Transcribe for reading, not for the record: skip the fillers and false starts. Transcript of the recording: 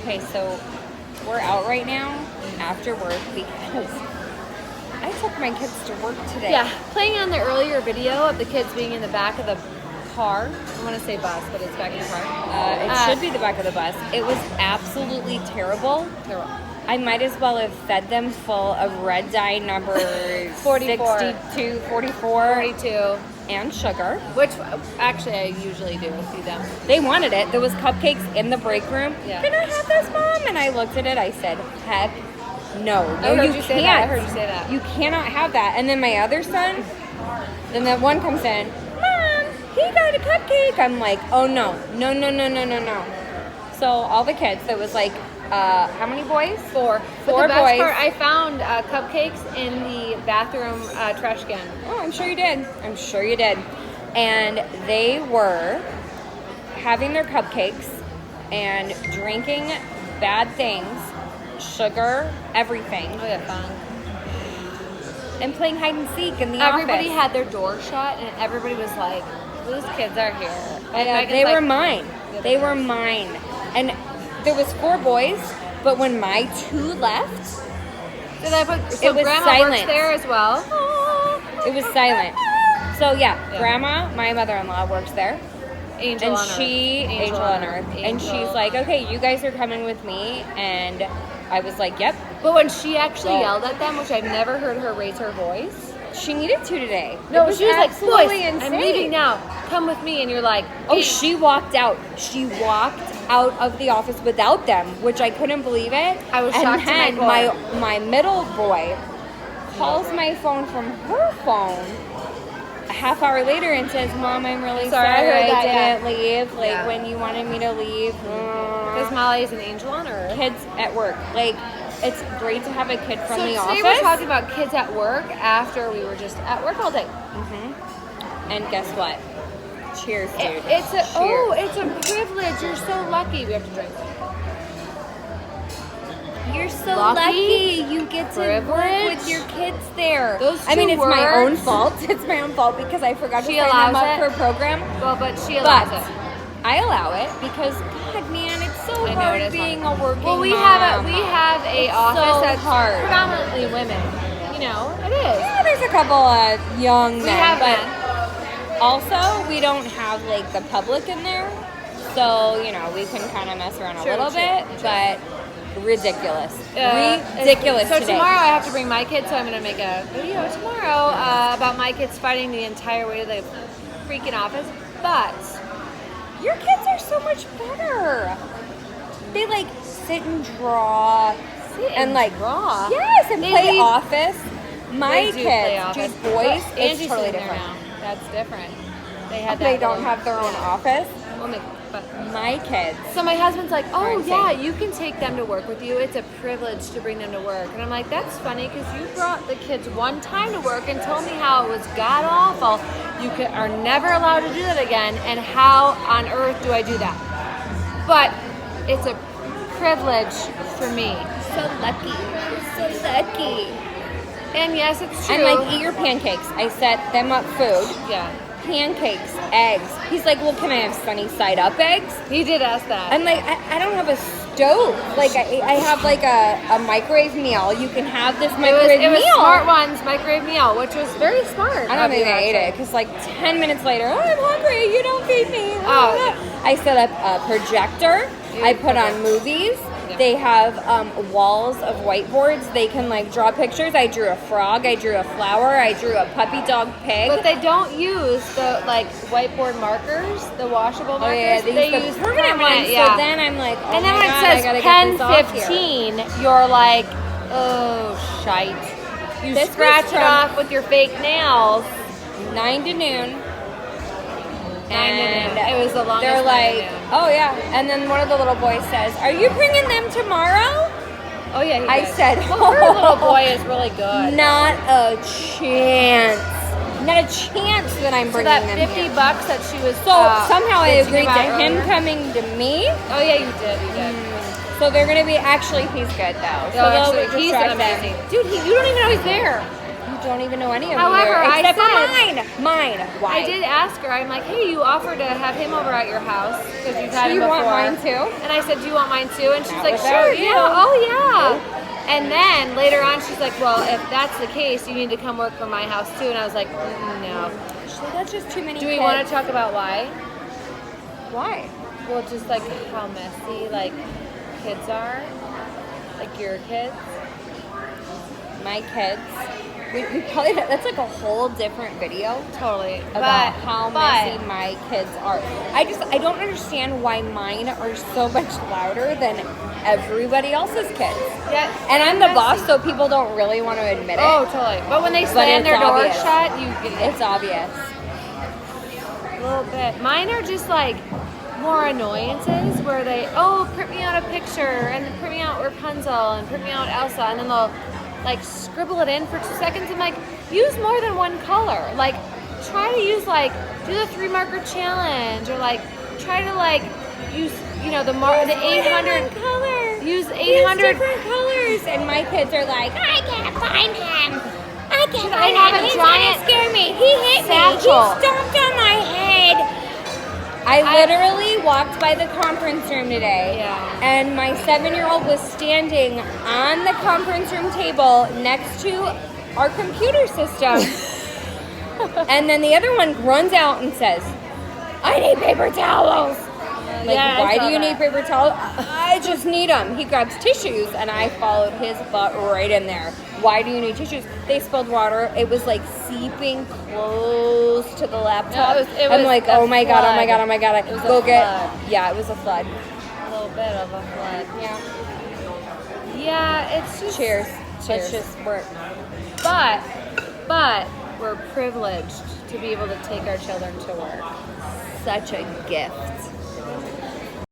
Okay, so we're out right now after work because I took my kids to work today. Yeah, playing on the earlier video of the kids being in the back of the car. I want to say bus, but it's back in the car. It should be the back of the bus. It was absolutely terrible. I might as well have fed them full of red dye number 44. 62, 44, 42. and sugar. Which, actually, I usually do feed them. They wanted it. There was cupcakes in the break room. Yeah. Can I have this, Mom? And I looked at it. I said, heck no. I heard you you say can't. that. I heard you say that. You cannot have that. And then my other son, then that one comes in, Mom, he got a cupcake. I'm like, oh no. No. So all the kids, there was like, how many boys? Four. Four But the best boys. part, I found cupcakes in the bathroom trash can. Oh, I'm sure you did. I'm sure you did. And they were having their cupcakes and drinking bad things, sugar, everything, Oh yeah, fun. and playing hide and seek in the Everybody office. had their door shut, and everybody was like, "Those kids are here." And Megan's They like, were mine. Yeah, They were mine. And there was 4 boys, but when my 2 left, Did I put? So It was Grandma silent. works there as well. it was silent. So yeah, Yeah. Grandma, my mother-in-law, works there. Angel And on Earth. Angel on Earth. And she's Angel. like, okay, you guys are coming with me. And I was like, yep. But when she actually Go. yelled at them, which I've never heard her raise her voice. She needed to today. No, It she was like, "Boys, absolutely insane. I'm leaving now. Come with me." And you're like, Oh, "Hey." she walked out. She walked out of the office without them, which I couldn't believe it. I was and shocked to then my core. my middle boy calls my phone from her phone a half hour later and says, "Mom, I'm really Sorry, I sorry heard that, didn't leave. Like Yeah. when you wanted me to leave." Because Molly is an angel on Earth. Kids at work. Like it's great to have a kid from So the today office. we're talking about kids at work after we were just at work all day. And guess what? Cheers, dude. It's a Cheers. it's a privilege. You're so lucky. We have to drink. You're so Lucky, lucky you get to work privilege. with your kids there. Those I mean, two it's my own words. fault. It's my own fault because I forgot to She sign them allows up it. for a program. Well, but she allows But it. I allow it because, God, man, it's so I know, hard it is being hard. a working Well, we mom. have a It's office so that's hard. predominantly women. You know, it is. Yeah, there's a couple young We men, have but men. also we don't have like the public in there, so you know we can kind of mess around a True, little true, bit, true. but ridiculous, Uh, ridiculous. So today. tomorrow I have to bring my kids, so I'm going to make a video tomorrow about my kids fighting the entire way to the freaking office. But Your kids are so much better. They like sit and draw and like draw. Yes, and They play leave- office. My They do play kids, office. these boys, But it's Angie's totally in there different. now. That's different. They had that. They don't little- have their own yeah. office. We'll make, but My kids. so my husband's like, Are "Oh insane. yeah, you can take them to work with you. It's a privilege to bring them to work." And I'm like, "That's funny because you brought the kids one time to work and told me how it was god awful. You are never allowed to do that again. And how on earth do I do that?" But it's a privilege for me. So lucky. So lucky. And yes, it's true. I'm like, eat your pancakes. I set them up food. yeah, Pancakes, eggs. He's like, well, can I have sunny side up eggs? he did ask that. I'm like, I don't have a stove. Like, I have like a microwave meal. You can have this it microwave was meal. Smart One's microwave meal, which was very smart. I don't of think you, I ate it actually. because like 10 minutes later, oh, I'm hungry. You don't feed me. Oh. I set up a projector. I put on movies. Yeah. They have walls of whiteboards. They can like draw pictures. I drew a frog. I drew a flower. I drew a puppy dog pig. But they don't use the like whiteboard markers, the washable markers. Oh yeah, they the use permanent ones. Yeah. So then I'm like, oh and then my when God, it I says gotta pen get this off here. 15, you're like, oh shite. You This scratch was it off with your fake nails. 9 to noon. 9 to noon. It was the longest They're 9 to like, noon. oh yeah. And then one of the little boys says, "Are you bringing them tomorrow?" Oh yeah, he I did. said, well, her little boy is really good. Not a chance. Not a chance that I'm So bringing that them 50 here. bucks that she was So somehow I bitching agreed about to him earlier. coming to me. Oh yeah, you did. You did. So they're gonna be. Actually, he's good though. So No, they'll actually, he's distract them. amazing. Dude, you don't even know he's there. You don't even know any of However, you. I Except said- for mine. Why? I did ask her. I'm like, hey, you offered to have him over at your house because you've had Do him you before. want mine too? And I said, do you want mine too? And she's Not like, without sure, you. yeah, oh yeah. And then later on, she's like, well, if that's the case, you need to come work for my house too. And I was like, no. So that's just too many Do we kids. want to talk about why? Why? Well, just like how messy like kids are, like your kids. My kids. We probably, that's like a whole different video Totally. about how messy my kids are. I don't understand why mine are so much louder than everybody else's kids. Yeah. And I'm the boss, so people don't really want to admit it. Oh, totally. But when they slam it's their door obvious. shut, you get it. It's obvious. A little bit. Mine are just like more annoyances where they, print me out a picture and then print me out Rapunzel and print me out Elsa, and then they'll like scribble it in for 2 seconds and like use more than one color. Like try to use like do the 3 marker challenge or like try to like use the 800 color. use Use 800 different colors, and my kids are like, I can't find him. I can't Should find I have him. a He's giant gonna scare me. He hit satchel? me. He stomped on my head. I literally walked by the conference room today, Yeah. and my 7-year-old was standing on the conference room table next to our computer system. And then the other one runs out and says, I need paper towels. Like, yeah, I why saw do you that. need paper towels? I just need them. He grabs tissues, and I followed his butt right in there. Why do you need tissues? They spilled water. It was like seeping close to the laptop. No, it I'm was like, a oh my god, oh my flood. god, oh my god. It was a Go get. flood. Yeah, it was a flood. A little bit of a flood. Yeah. Yeah, it's just Cheers. Cheers. Let's just work. But we're privileged to be able to take our children to work. Such a gift.